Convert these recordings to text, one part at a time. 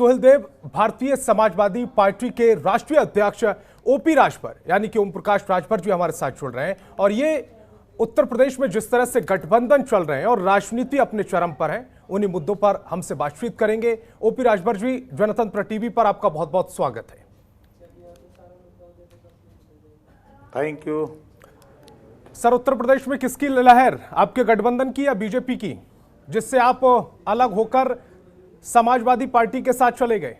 Suheldev Bharatiya Samajwadi party के राष्ट्रीय अध्यक्ष ओपी राजभर यानी कि ओम प्रकाश राजभर जी हमारे साथ जुड़ रहे हैं और ये उत्तर प्रदेश में जिस तरह से गठबंधन चल रहे हैं और राजनीति अपने चरम पर है, उन्हीं मुद्दों पर हमसे बातचीत करेंगे। ओपी राजभर जी, जनतंत्र टीवी पर आपका बहुत बहुत स्वागत है। Thank you sir, Uttar Pradesh में किसकी लहर, आपके गठबंधन की या बीजेपी की, जिससे आप अलग होकर समाजवादी पार्टी के साथ चले गए?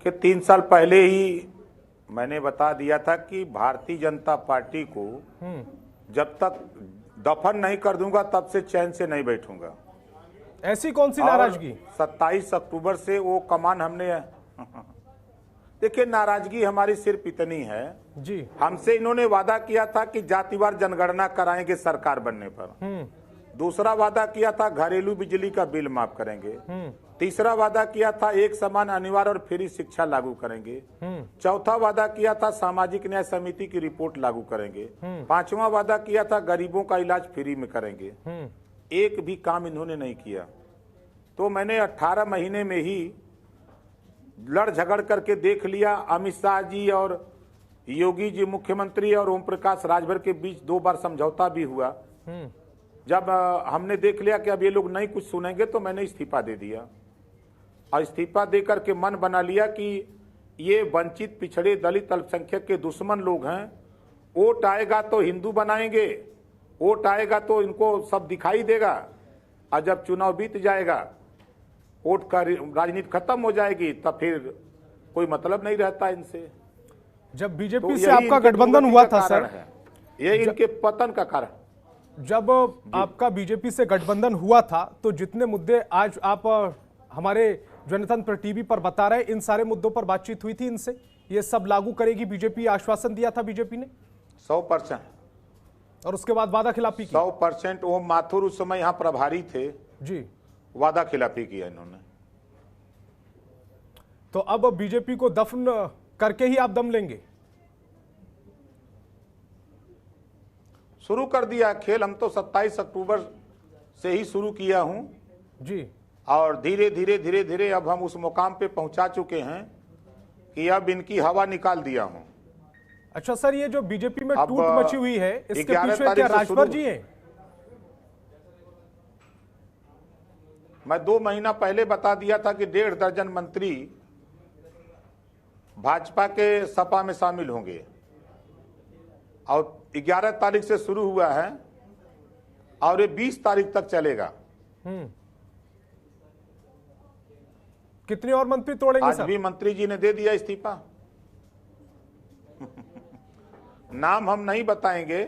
कि 3 साल पहले ही मैंने बता दिया था कि भारतीय जनता पार्टी को जब तक दफन नहीं कर दूंगा तब से चैन से नहीं बैठूंगा। ऐसी कौन सी नाराजगी? 27 अक्टूबर से वो कमान हमने देखिए, नाराजगी हमारी सिर्फ इतनी है जी, हमसे इन्होंने वादा किया था कि जातिवार जनगणना कराएंगे सरकार बनने पर। दूसरा वादा किया था घरेलू बिजली का बिल माफ करेंगे। तीसरा वादा किया था एक समान अनिवार्य और फ्री शिक्षा लागू करेंगे। चौथा वादा किया था सामाजिक न्याय समिति की रिपोर्ट लागू करेंगे। पांचवा वादा किया था गरीबों का इलाज फ्री में करेंगे। एक भी काम इन्होंने नहीं किया। तो मैंने 18 महीने में ही लड़ झगड़ करके देख लिया। अमित शाह जी और योगी जी मुख्यमंत्री और ओम प्रकाश राजभर के बीच 2 बार समझौता भी हुआ। जब हमने देख लिया कि अब ये लोग नहीं कुछ सुनेंगे तो मैंने इस्तीफा दे दिया और इस्तीफा दे करके मन बना लिया कि ये वंचित पिछड़े दलित अल्पसंख्यक के दुश्मन लोग हैं। वोट आएगा तो हिंदू बनाएंगे, वोट आएगा तो इनको सब दिखाई देगा और जब चुनाव बीत जाएगा, वोट का राजनीति खत्म हो जाएगी, तब फिर कोई मतलब नहीं रहता इनसे। जब बीजेपी से आपका गठबंधन हुआ था सर, ये इनके पतन का कारण। जब आपका बीजेपी से गठबंधन हुआ था तो जितने मुद्दे आज आप हमारे जनतंत्र टीवी पर बता रहे, इन सारे मुद्दों पर बातचीत हुई थी इनसे? ये सब लागू करेगी बीजेपी, आश्वासन दिया था बीजेपी ने 100%। और उसके बाद वादा खिलाफी की 100%। वो माथुर उस समय यहाँ प्रभारी थे जी, वादा खिलाफी किया इन्होंने। तो अब बीजेपी को दफन करके ही आप दम लेंगे? शुरू कर दिया खेल। हम तो 27 अक्टूबर से ही शुरू किया हूं जी, और धीरे धीरे अब हम उस मुकाम पे पहुंचा चुके हैं कि अब इनकी हवा निकाल दिया हूं। अच्छा सर, ये जो बीजेपी में टूट मची हुई है, इसके पीछे क्या राजभर जी हैं? मैं 2 महीना पहले बता दिया था कि 1.5 दर्जन मंत्री भाजपा के सपा में शामिल होंगे और 11 तारीख से शुरू हुआ है और ये 20 तारीख तक चलेगा। कितने और मंत्री तोड़ेंगे आज सर? भी मंत्री जी ने दे दिया इस्तीफा। नाम हम नहीं बताएंगे,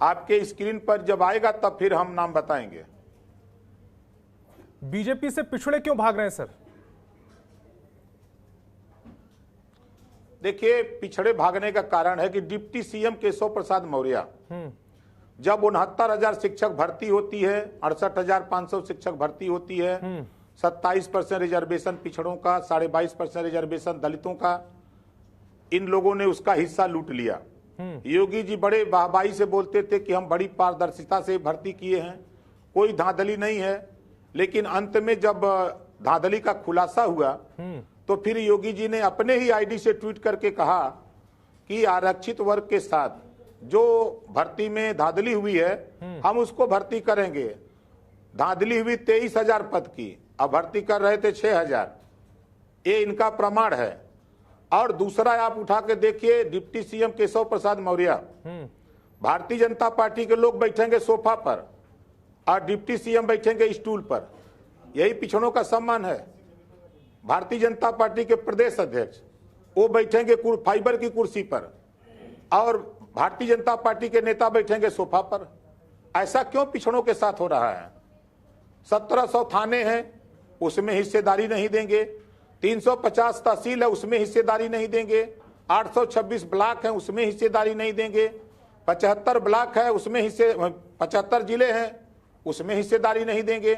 आपके स्क्रीन पर जब आएगा तब फिर हम नाम बताएंगे। बीजेपी से पिछड़े क्यों भाग रहे हैं सर? देखिए, पिछड़े भागने का कारण है कि डिप्टी सीएम केशव प्रसाद मौर्य जब 69,000 शिक्षक भर्ती होती है, 68,500 शिक्षक भर्ती होती है, 27% रिजर्वेशन पिछड़ों का, 22.5% रिजर्वेशन दलितों का, इन लोगों ने उसका हिस्सा लूट लिया। योगी जी बड़े वाहवाही से बोलते थे कि हम बड़ी पारदर्शिता से भर्ती किए हैं, कोई धांधली नहीं है। लेकिन अंत में जब धांधली का खुलासा हुआ तो फिर योगी जी ने अपने ही आईडी से ट्वीट करके कहा कि आरक्षित वर्ग के साथ जो भर्ती में धांधली हुई है हम उसको भर्ती करेंगे। धांधली हुई 23,000 पद की, अब भर्ती कर रहे थे 6,000। ये इनका प्रमाण है। और दूसरा आप उठा के देखिए, deputy CM Keshav Prasad Maurya, Bharatiya Janata party के लोग बैठेंगे सोफा पर और डिप्टी सीएम बैठेंगे स्टूल पर। यही पिछड़ों का सम्मान है। भारतीय जनता पार्टी के प्रदेश अध्यक्ष वो बैठेंगे फाइबर की कुर्सी पर और भारतीय जनता पार्टी के नेता बैठेंगे सोफा पर। ऐसा क्यों पिछड़ों के साथ हो रहा है? 1700 थाने हैं, उसमें हिस्सेदारी नहीं देंगे। 350 तहसील है, उसमें हिस्सेदारी नहीं देंगे। 826 ब्लॉक हैं, उसमें हिस्सेदारी नहीं देंगे। 75 ब्लॉक है, उसमें 75 जिले हैं, उसमें हिस्सेदारी नहीं देंगे।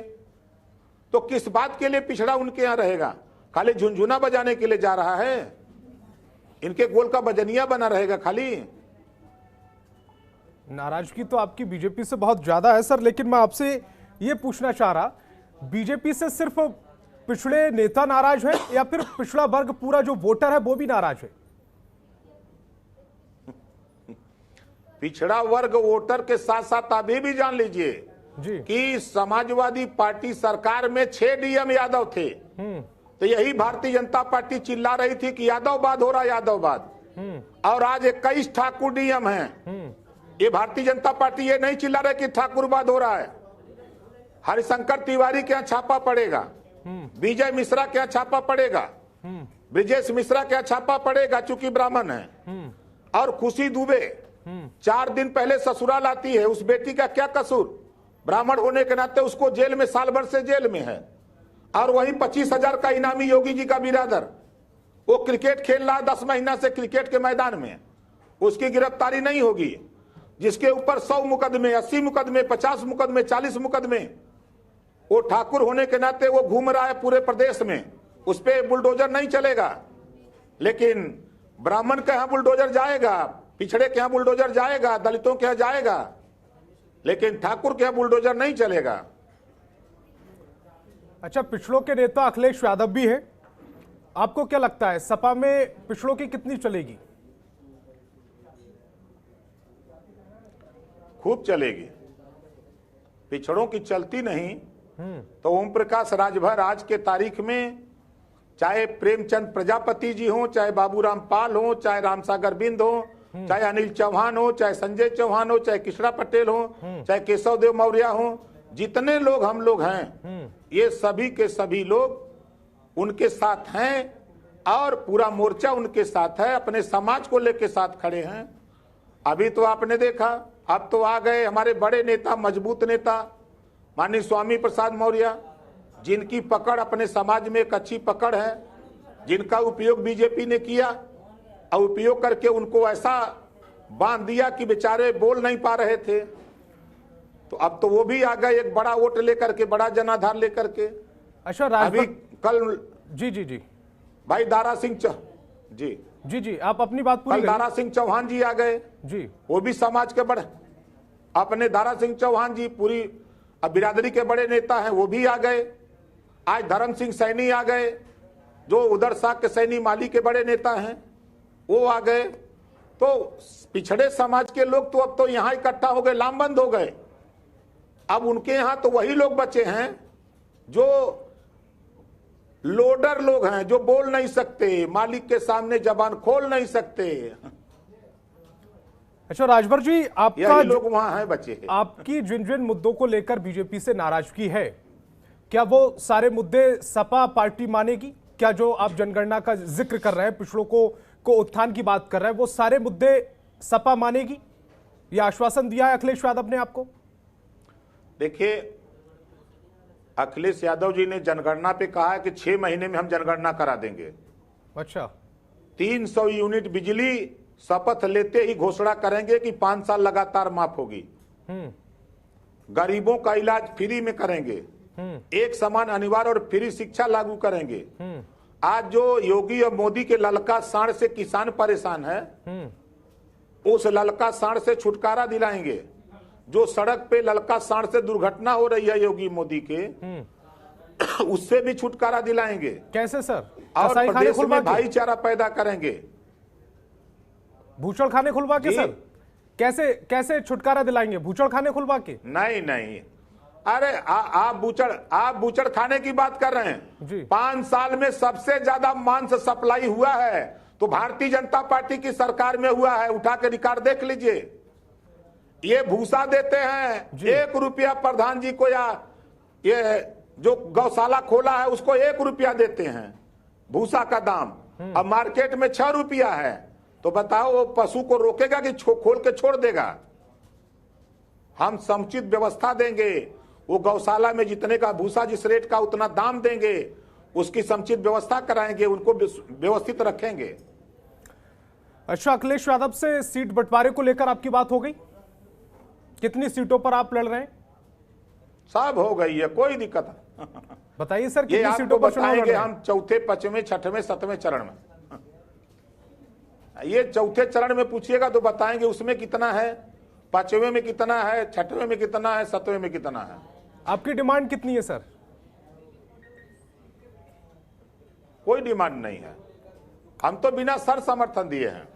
तो किस बात के लिए पिछड़ा उनके यहाँ रहेगा? खाली झुनझुना बजाने के लिए जा रहा है? इनके गोल का बजनिया बना रहेगा खाली? नाराजगी तो आपकी बीजेपी से बहुत ज्यादा है सर, लेकिन मैं आपसे ये पूछना चाह रहा, बीजेपी से सिर्फ पिछड़े नेता नाराज है या फिर पिछड़ा वर्ग पूरा जो वोटर है वो भी नाराज है? पिछड़ा वर्ग वोटर के साथ साथ अभी भी जान लीजिए जी कि समाजवादी पार्टी सरकार में 6 डीएम यादव थे। तो यही भारतीय जनता पार्टी चिल्ला रही थी कि यादववाद हो रहा, यादववाद। और आज 21 ठाकुर डीएम हैं। ये भारतीय जनता पार्टी ये नहीं चिल्ला रही कि ठाकुरवाद हो रहा है। हरिशंकर तिवारी के यहाँ छापा पड़ेगा, विजय मिश्रा के यहाँ छापा पड़ेगा, ब्रिजेश मिश्रा के यहाँ छापा पड़ेगा चूंकि ब्राह्मण है। और खुशी दुबे 4 दिन पहले ससुराल आती है, उस बेटी का क्या कसूर? ब्राह्मण होने के नाते उसको जेल में, साल भर से जेल में है। और वहीं 25,000 का इनामी योगी जी का बिरादर, वो क्रिकेट खेल रहा 10 महीना से क्रिकेट के मैदान में, उसकी गिरफ्तारी नहीं होगी। जिसके ऊपर 100 मुकदमे, 80 मुकदमे, 50 मुकदमे, 40 मुकदमे, वो ठाकुर होने के नाते वो घूम रहा है पूरे प्रदेश में, उस पर बुलडोजर नहीं चलेगा। लेकिन ब्राह्मण के यहाँ बुलडोजर जाएगा, पिछड़े के यहाँ बुलडोजर जाएगा, दलितों के यहाँ जाएगा, लेकिन ठाकुर के यहाँ बुलडोजर नहीं चलेगा। अच्छा, पिछड़ों के नेता अखिलेश यादव भी है, आपको क्या लगता है सपा में पिछड़ों की कितनी चलेगी? खूब चलेगी। पिछड़ों की चलती नहीं तो ओम प्रकाश राजभर आज के तारीख में, चाहे प्रेमचंद प्रजापति जी हो, चाहे बाबूराम पाल हो, चाहे रामसागर बिंद हो, चाहे अनिल चौहान हो, चाहे संजय चौहान हो, चाहे कृष्णा पटेल हो, चाहे केशव देव मौर्य हो, जितने लोग हम लोग हैं, ये सभी के सभी लोग उनके साथ हैं और पूरा मोर्चा उनके साथ है, अपने समाज को लेके साथ खड़े हैं। अभी तो आपने देखा, अब तो आ गए हमारे बड़े नेता, मजबूत नेता माननीय स्वामी प्रसाद मौर्य, जिनकी पकड़ अपने समाज में एक अच्छी पकड़ है, जिनका उपयोग बीजेपी ने किया और उपयोग करके उनको ऐसा बांध दिया कि बेचारे बोल नहीं पा रहे थे। तो अब तो वो भी आ गए एक बड़ा वोट लेकर के, बड़ा जनाधार लेकर के। अच्छा, अभी कल जी जी जी भाई दारा सिंह जी जी जी आप अपनी बात पूरी कल दारा सिंह चौहान जी आ गए जी, वो भी समाज के बड़े, अपने दारा सिंह चौहान जी पूरी बिरादरी के बड़े नेता हैं, वो भी आ गए। आज धर्म सिंह सैनी आ गए, जो उधर साग के सैनी माली के बड़े नेता हैं, वो आ गए। तो पिछड़े समाज के लोग तो अब तो यहाँ इकट्ठा हो गए, लामबंद हो गए। अब उनके यहाँ तो वही लोग बचे हैं जो लोडर लोग हैं, जो बोल नहीं सकते, मालिक के सामने जबान खोल नहीं सकते। अच्छा राजभर जी, आपका लोग वहां हैं बचे। आपकी जिन जिन मुद्दों को लेकर बीजेपी से नाराजगी है, क्या वो सारे मुद्दे सपा पार्टी मानेगी? क्या जो आप जनगणना का जिक्र कर रहे हैं, पिछड़ों को उत्थान की बात कर रहे हैं, वो सारे मुद्दे सपा मानेगी? यह आश्वासन दिया है अखिलेश यादव ने आपको? देखिए, अखिलेश यादव जी ने जनगणना पे कहा है कि 6 महीने में हम जनगणना करा देंगे। अच्छा, 300 यूनिट बिजली शपथ लेते ही घोषणा करेंगे कि 5 साल लगातार माफ होगी। गरीबों का इलाज फ्री में करेंगे, एक समान अनिवार्य और फ्री शिक्षा लागू करेंगे। आज जो योगी और मोदी के ललका साढ़ से किसान परेशान है, उस ललका साढ़ से छुटकारा दिलाएंगे। जो सड़क पे ललका साढ़ से दुर्घटना हो रही है योगी मोदी के, उससे भी छुटकारा दिलाएंगे। कैसे सर? और प्रदेश में भाईचारा पैदा करेंगे। भूचड़ खाने खुलवा के सर? कैसे कैसे छुटकारा दिलाएंगे? भूचड़ खाने खुलवा के? नहीं, अरे आप बूचड़ खाने की बात कर रहे हैं जी। 5 साल में सबसे ज्यादा मांस सप्लाई हुआ है तो भारतीय जनता पार्टी की सरकार में हुआ है। उठा के रिकॉर्ड देख लीजिए। ये भूसा देते हैं 1 रुपया प्रधान जी को, या ये जो गौशाला खोला है उसको 1 रुपया देते हैं भूसा का दाम, अब मार्केट में 6 रुपया है। तो बताओ वो पशु को रोकेगा कि खोल के छोड़ देगा? हम समुचित व्यवस्था देंगे, वो गौशाला में जितने का भूसा जिस रेट का उतना दाम देंगे, उसकी समुचित व्यवस्था कराएंगे, उनको व्यवस्थित रखेंगे। अच्छा, अखिलेश यादव से सीट बंटवारे को लेकर आपकी बात हो गई? कितनी सीटों पर आप लड़ रहे हैं? सब हो गई है, कोई दिक्कत नहीं। बताइए सर, कितनी सीटों पर चुनाव लड़ रहे हैं? हम 4थे, 5वें, 6वें, 7वें चरण में। ये 4थे चरण में पूछिएगा तो बताएंगे उसमें कितना है, 5वें में कितना है, 6वें में कितना है, 7वें में कितना है। आपकी डिमांड कितनी है सर? कोई डिमांड नहीं है। हम तो बिना शर्त समर्थन दिए हैं।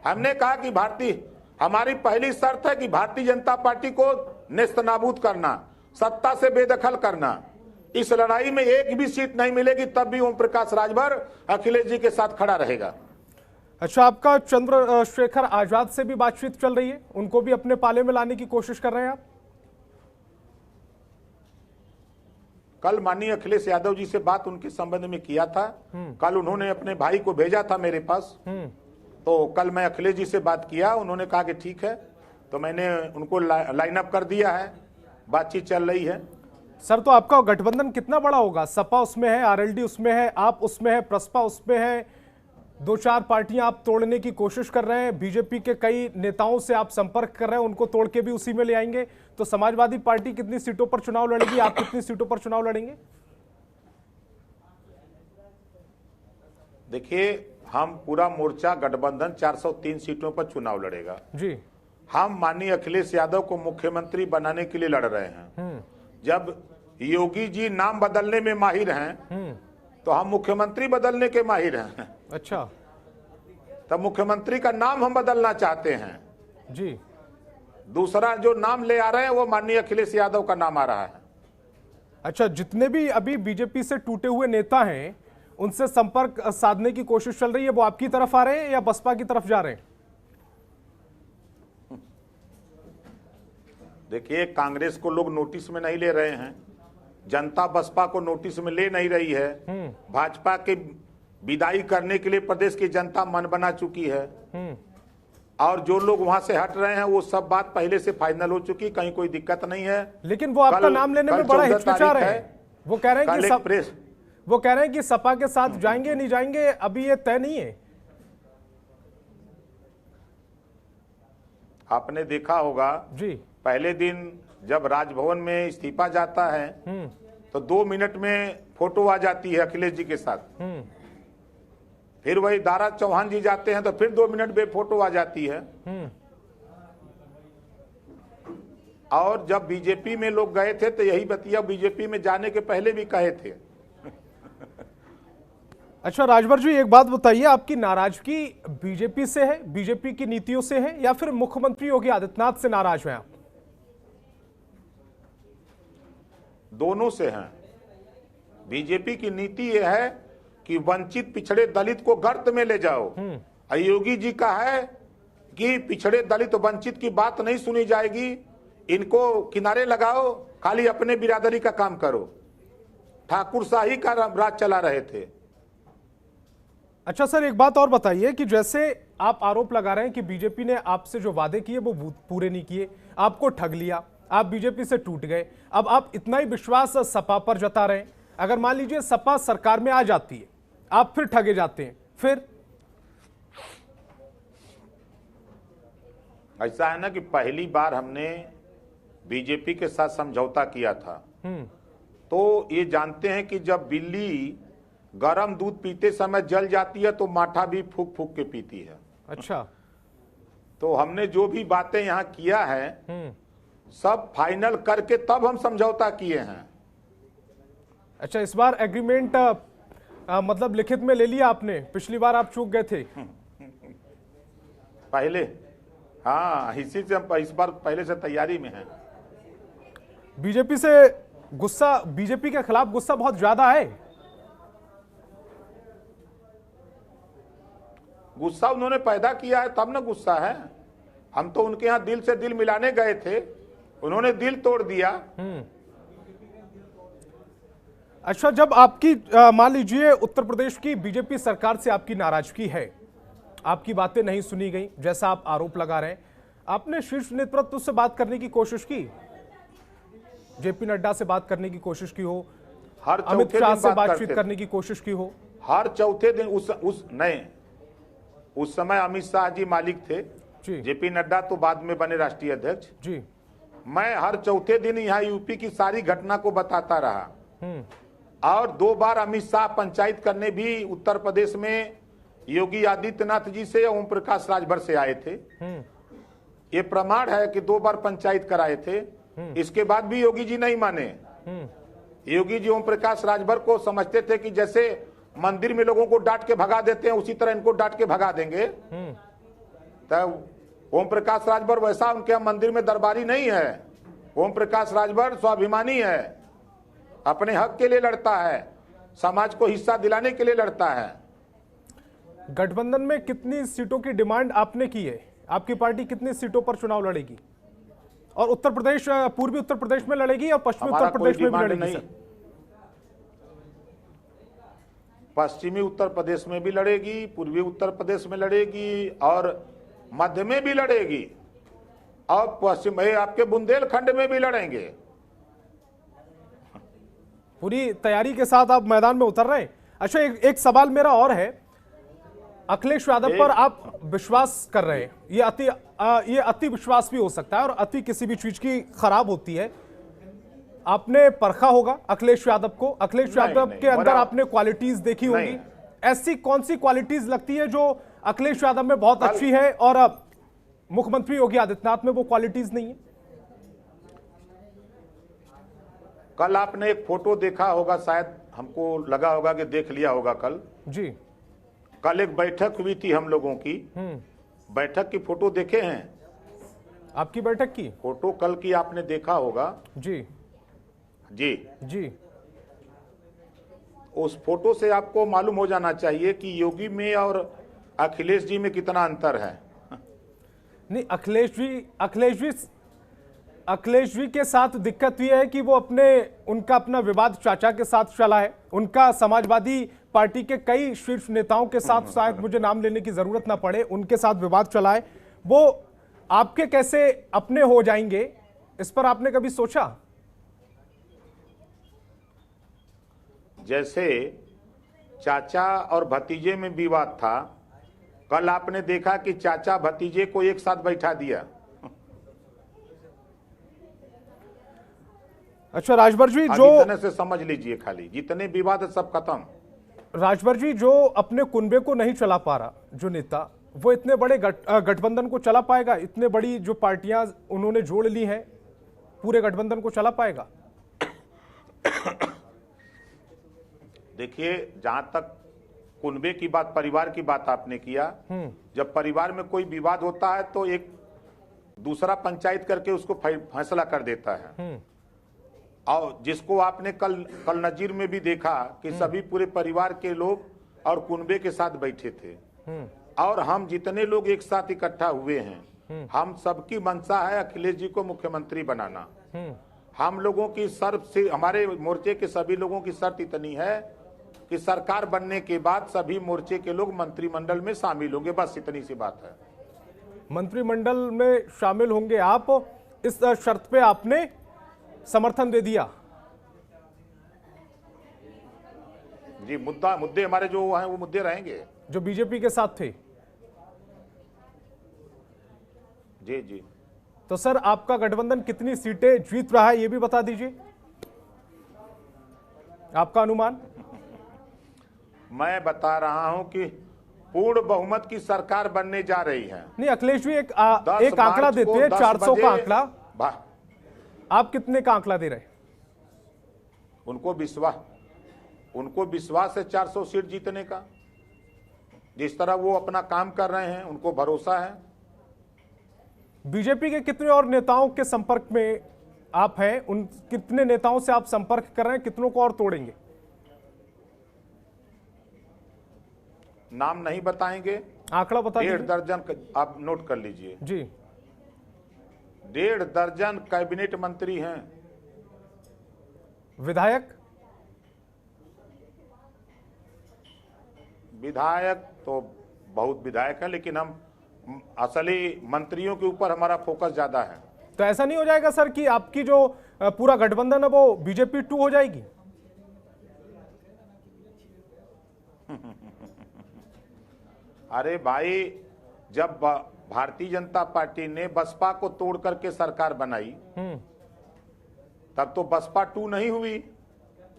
हमने कहा कि हमारी पहली शर्त है कि भारतीय जनता पार्टी को नेस्तनाबूद करना, सत्ता से बेदखल करना। इस लड़ाई में एक भी सीट नहीं मिलेगी, तब भी ओम प्रकाश राजभर अखिलेश जी के साथ खड़ा रहेगा। अच्छा, आपका चंद्रशेखर आजाद से भी बातचीत चल रही है, उनको भी अपने पाले में लाने की कोशिश कर रहे हैं आप? कल माननीय अखिलेश यादव जी से बात उनके संबंध में किया था। कल उन्होंने अपने भाई को भेजा था मेरे पास, तो कल मैं अखिलेश जी से बात किया। उन्होंने कहा कि ठीक है, तो मैंने उनको लाइन अप कर दिया है, बातचीत चल रही है। सर, तो आपका गठबंधन कितना बड़ा होगा? सपा उसमें है, आरएलडी उसमें है, आप उसमें है, प्रसपा उसमें है, 2-4 पार्टियां आप तोड़ने की कोशिश कर रहे हैं। बीजेपी के कई नेताओं से आप संपर्क कर रहे हैं, उनको तोड़ के भी उसी में ले आएंगे। तो समाजवादी पार्टी कितनी सीटों पर चुनाव लड़ेगी, आप कितनी सीटों पर चुनाव लड़ेंगे? देखिए, हम पूरा मोर्चा गठबंधन 403 सीटों पर चुनाव लड़ेगा जी। हम माननीय अखिलेश यादव को मुख्यमंत्री बनाने के लिए लड़ रहे हैं। जब योगी जी नाम बदलने में माहिर हैं, तो हम मुख्यमंत्री बदलने के माहिर हैं। अच्छा, तब मुख्यमंत्री का नाम हम बदलना चाहते हैं जी। दूसरा जो नाम ले आ रहे हैं वो माननीय अखिलेश यादव का नाम आ रहा है। अच्छा, जितने भी अभी बीजेपी से टूटे हुए नेता हैं, उनसे संपर्क साधने की कोशिश चल रही है, वो आपकी तरफ आ रहे हैं या बसपा की तरफ जा रहे हैं? देखिए, कांग्रेस को लोग नोटिस में नहीं ले रहे हैं, जनता बसपा को नोटिस में ले नहीं रही है। भाजपा के विदाई करने के लिए प्रदेश की जनता मन बना चुकी है, और जो लोग वहां से हट रहे हैं वो सब बात पहले से फाइनल हो चुकी, कहीं कोई दिक्कत नहीं है। लेकिन वो आपका नाम लेने में बड़ा हिचकिचा रहे हैं। वो कह रहे हैं कि सपा के साथ जाएंगे नहीं जाएंगे, अभी ये तय नहीं है। आपने देखा होगा जी, पहले दिन जब राजभवन में इस्तीफा जाता है तो 2 मिनट में फोटो आ जाती है अखिलेश जी के साथ। फिर वही दारा चौहान जी जाते हैं तो फिर 2 मिनट में फोटो आ जाती है। और जब बीजेपी में लोग गए थे तो यही बतिया बीजेपी में जाने के पहले भी कहे थे। अच्छा राजभर जी, एक बात बताइए, आपकी नाराजगी बीजेपी से है, बीजेपी की नीतियों से है, या फिर मुख्यमंत्री योगी आदित्यनाथ से नाराज हैं आप? दोनों से हैं। बीजेपी की नीति यह है कि वंचित पिछड़े दलित को गर्त में ले जाओ। योगी जी का है कि पिछड़े दलित वंचित की बात नहीं सुनी जाएगी, इनको किनारे लगाओ, खाली अपने बिरादरी का काम करो। ठाकुरशाही का राज चला रहे थे। अच्छा सर, एक बात और बताइए कि जैसे आप आरोप लगा रहे हैं कि बीजेपी ने आपसे जो वादे किए वो पूरे नहीं किए, आपको ठग लिया, आप बीजेपी से टूट गए, अब आप इतना ही विश्वास सपा पर जता रहे हैं। अगर मान लीजिए सपा सरकार में आ जाती है, आप फिर ठगे जाते हैं, फिर? ऐसा है ना कि पहली बार हमने बीजेपी के साथ समझौता किया था, तो ये जानते हैं कि जब बिल्ली गरम दूध पीते समय जल जाती है तो माठा भी फूक फूक के पीती है। अच्छा, तो हमने जो भी बातें यहाँ किया है सब फाइनल करके तब हम समझौता किए हैं। अच्छा, इस बार एग्रीमेंट मतलब लिखित में ले लिया आपने? पिछली बार आप चूक गए थे। पहले, हाँ, इसी से हम इस बार पहले से तैयारी में हैं। बीजेपी से गुस्सा, बीजेपी के खिलाफ गुस्सा बहुत ज्यादा है। गुस्सा उन्होंने पैदा किया है तब ना गुस्सा है। हम तो उनके यहाँ दिल से दिल मिलाने गए थे, उन्होंने दिल तोड़ दिया। अच्छा, जब आपकी मान लीजिए उत्तर प्रदेश की बीजेपी सरकार से आपकी नाराजगी है, आपकी बातें नहीं सुनी गई जैसा आप आरोप लगा रहे हैं, आपने शीर्ष नेतृत्व से बात करने की कोशिश की? जेपी नड्डा से बात करने की कोशिश की हो, हर अमित शाह से बातचीत करने की कोशिश की हो? हर चौथे दिन उस समय अमित शाह जी मालिक थे, जेपी नड्डा तो बाद में बने राष्ट्रीय अध्यक्ष जी। मैं हर चौथे दिन यहाँ यूपी की सारी घटना को बताता रहा। और 2 बार अमित शाह पंचायत करने भी उत्तर प्रदेश में योगी आदित्यनाथ जी से या ओम प्रकाश राजभर से आए थे। ये प्रमाण है कि 2 बार पंचायत कराए थे। इसके बाद भी योगी जी नहीं माने। योगी जी ओम प्रकाश राजभर को समझते थे कि जैसे मंदिर में लोगों को डांट के भगा देते हैं, उसी तरह इनको डांट के भगा देंगे। तब ओम प्रकाश राजभर वैसा उनके यहाँ मंदिर में दरबारी नहीं है। ओम प्रकाश राजभर स्वाभिमानी है, अपने हक के लिए लड़ता है, समाज को हिस्सा दिलाने के लिए लड़ता है। गठबंधन में कितनी सीटों की डिमांड आपने की है? आपकी पार्टी कितनी सीटों पर चुनाव लड़ेगी? और उत्तर प्रदेश, पूर्वी उत्तर प्रदेश में लड़ेगी या पश्चिमी उत्तर प्रदेश में भी लड़ेगी सर? पश्चिमी उत्तर प्रदेश में भी लड़ेगी, पूर्वी उत्तर प्रदेश में लड़ेगी और मध्य में भी लड़ेगी और पश्चिम आपके बुंदेलखंड में भी लड़ेंगे। पूरी तैयारी के साथ आप मैदान में उतर रहे हैं। अच्छा, एक सवाल मेरा और है, अखिलेश यादव पर आप विश्वास कर रहे हैं, ये अति विश्वास भी हो सकता है और अति किसी भी चीज की खराब होती है। आपने परखा होगा अखिलेश यादव को, अखिलेश यादव के अंदर आपने क्वालिटीज देखी होंगी। ऐसी कौन सी क्वालिटीज लगती है जो अखिलेश यादव में बहुत अच्छी है और मुख्यमंत्री योगी आदित्यनाथ में वो क्वालिटीज नहीं है? कल आपने एक फोटो देखा होगा, शायद हमको लगा होगा कि देख लिया होगा कल जी। कल एक बैठक हुई थी हम लोगों की, बैठक की फोटो देखे हैं? आपकी बैठक की फोटो कल की आपने देखा होगा? जी जी जी। उस फोटो से आपको मालूम हो जाना चाहिए कि योगी में और अखिलेश जी में कितना अंतर है। नहीं, अखिलेश जी के साथ दिक्कत ये है कि वो उनका अपना विवाद चाचा के साथ चला है। उनका समाजवादी पार्टी के कई शीर्ष नेताओं के साथ, शायद मुझे नाम लेने की जरूरत ना पड़े, उनके साथ विवाद चला है। वो आपके कैसे अपने हो जाएंगे, इस पर आपने कभी सोचा? जैसे चाचा और भतीजे में विवाद था, कल आपने देखा कि चाचा भतीजे को एक साथ बैठा दिया। अच्छा राजभर जी, जो इतने से समझ लीजिए, खाली जितने विवाद है सब खत्म। राजभर जी, जो अपने कुनबे को नहीं चला पा रहा जो नेता, वो इतने बड़े गठबंधन को चला पाएगा? इतने बड़ी जो पार्टियां उन्होंने जोड़ ली हैं, पूरे गठबंधन को चला पाएगा? देखिए, जहां तक कुनबे की बात, परिवार की बात आपने किया, जब परिवार में कोई विवाद होता है तो एक दूसरा पंचायत करके उसको फैसला कर देता है। और जिसको आपने कल नजीर में भी देखा कि सभी पूरे परिवार के लोग और कुनबे के साथ बैठे थे। और हम जितने लोग एक साथ इकट्ठा हुए हैं, हम सबकी मंशा है अखिलेश जी को मुख्यमंत्री बनाना। हम लोगों की शर्त से, हमारे मोर्चे के सभी लोगों की शर्त इतनी है कि सरकार बनने के बाद सभी मोर्चे के लोग मंत्रिमंडल में शामिल होंगे, बस इतनी सी बात है। मंत्रिमंडल में शामिल होंगे आप, इस शर्त पे आपने समर्थन दे दिया? जी, मुद्दे हमारे जो हैं वो मुद्दे रहेंगे जो बीजेपी के साथ थे। जी जी। तो सर, आपका गठबंधन कितनी सीटें जीत रहा है ये भी बता दीजिए, आपका अनुमान। मैं बता रहा हूं कि पूर्ण बहुमत की सरकार बनने जा रही है। नहीं, अखिलेश जी एक आंकड़ा देते हैं, 400 का आंकड़ा। आप कितने का आंकड़ा दे रहे? उनको विश्वास है 400 सीट जीतने का। जिस तरह वो अपना काम कर रहे हैं, उनको भरोसा है। बीजेपी के कितने और नेताओं के संपर्क में आप हैं? उन कितने नेताओं से आप संपर्क कर रहे हैं? कितनों को और तोड़ेंगे? नाम नहीं बताएंगे, आंकड़ा बता दीजिए। 1.5 दर्जन आप नोट कर लीजिए जी। 1.5 दर्जन कैबिनेट मंत्री हैं। विधायक तो बहुत विधायक हैं, लेकिन हम असली मंत्रियों के ऊपर हमारा फोकस ज्यादा है। तो ऐसा नहीं हो जाएगा सर कि आपकी जो पूरा गठबंधन है वो बीजेपी 2 हो जाएगी? अरे भाई, जब भारतीय जनता पार्टी ने बसपा को तोड़ करके सरकार बनाई, तब तो बसपा 2 नहीं हुई,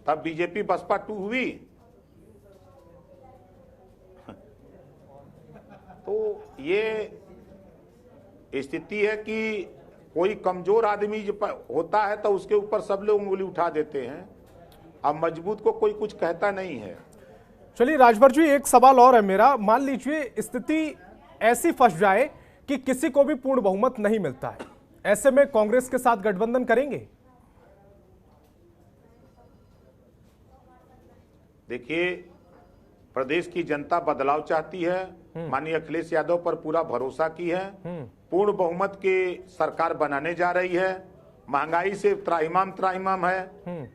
तब बीजेपी बसपा 2 हुई। तो ये स्थिति है कि कोई कमजोर आदमी होता है तो उसके ऊपर सब लोग उंगली उठा देते हैं, अब मजबूत को कोई कुछ कहता नहीं है। चलिए राजभर जी, एक सवाल और है मेरा। मान लीजिए स्थिति ऐसी फंस जाए कि किसी को भी पूर्ण बहुमत नहीं मिलता है, ऐसे में कांग्रेस के साथ गठबंधन करेंगे? देखिए, प्रदेश की जनता बदलाव चाहती है, माननीय अखिलेश यादव पर पूरा भरोसा की है, पूर्ण बहुमत के सरकार बनाने जा रही है, महंगाई से त्राहिमाम है,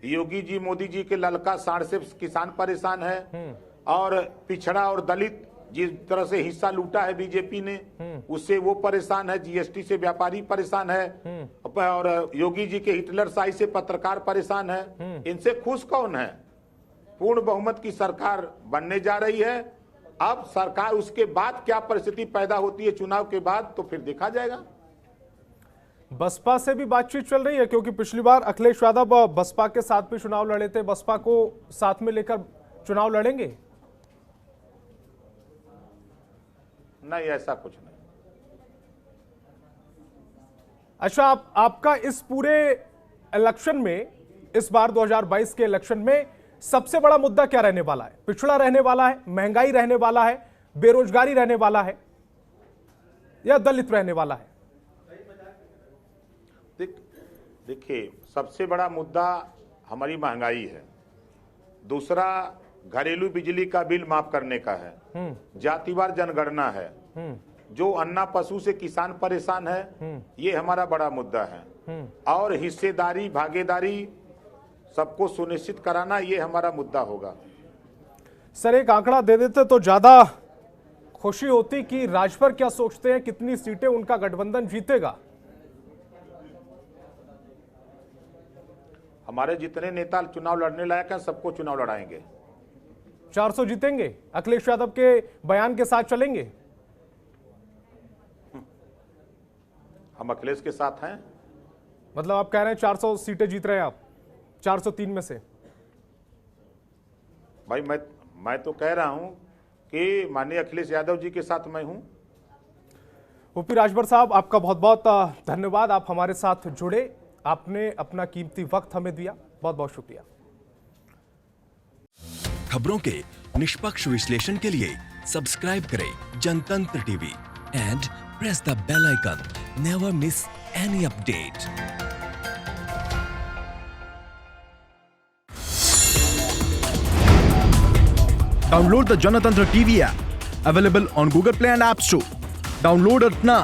योगी जी मोदी जी के ललका साड़ से किसान परेशान है, और पिछड़ा और दलित जिस तरह से हिस्सा लूटा है बीजेपी ने उससे वो परेशान है, जीएसटी से व्यापारी परेशान है, और योगी जी के हिटलर शाही से पत्रकार परेशान है। इनसे खुश कौन है? पूर्ण बहुमत की सरकार बनने जा रही है। अब सरकार उसके बाद क्या परिस्थिति पैदा होती है चुनाव के बाद, तो फिर देखा जाएगा। बसपा से भी बातचीत चल रही है, क्योंकि पिछली बार अखिलेश यादव बसपा के साथ भी चुनाव लड़े थे। बसपा को साथ में लेकर चुनाव लड़ेंगे? नहीं, ऐसा कुछ नहीं। अच्छा, आपका इस पूरे इलेक्शन में, इस बार 2022 के इलेक्शन में सबसे बड़ा मुद्दा क्या रहने वाला है? पिछड़ा रहने वाला है, महंगाई रहने वाला है, बेरोजगारी रहने वाला है, या दलित रहने वाला है? देखिए, सबसे बड़ा मुद्दा हमारी महंगाई है, दूसरा घरेलू बिजली का बिल माफ करने का है, जातिवार जनगणना है, जो अन्ना पशु से किसान परेशान है, ये हमारा बड़ा मुद्दा है, और हिस्सेदारी भागीदारी सबको सुनिश्चित कराना, ये हमारा मुद्दा होगा। सर, एक आंकड़ा दे देते तो ज्यादा खुशी होती कि राजभर क्या सोचते हैं, कितनी सीटें उनका गठबंधन जीतेगा? हमारे जितने नेता चुनाव लड़ने लायक हैं सबको चुनाव लड़ाएंगे। 400 जीतेंगे? अखिलेश यादव के बयान के साथ चलेंगे? हम अखिलेश के साथ हैं। मतलब आप कह रहे हैं 400 सीटें जीत रहे हैं आप 403 में से? भाई मैं तो कह रहा हूं कि माननीय अखिलेश यादव जी के साथ मैं हूं। ओपी राजभर साहब, आपका बहुत बहुत धन्यवाद। आप हमारे साथ जुड़े, आपने अपना कीमती वक्त हमें दिया, बहुत बहुत शुक्रिया। खबरों के निष्पक्ष विश्लेषण के लिए सब्सक्राइब करें Janatantra TV and press the bell icon. Never miss any update. Download the Janatantra TV app, available on Google Play and App Store. Download it now.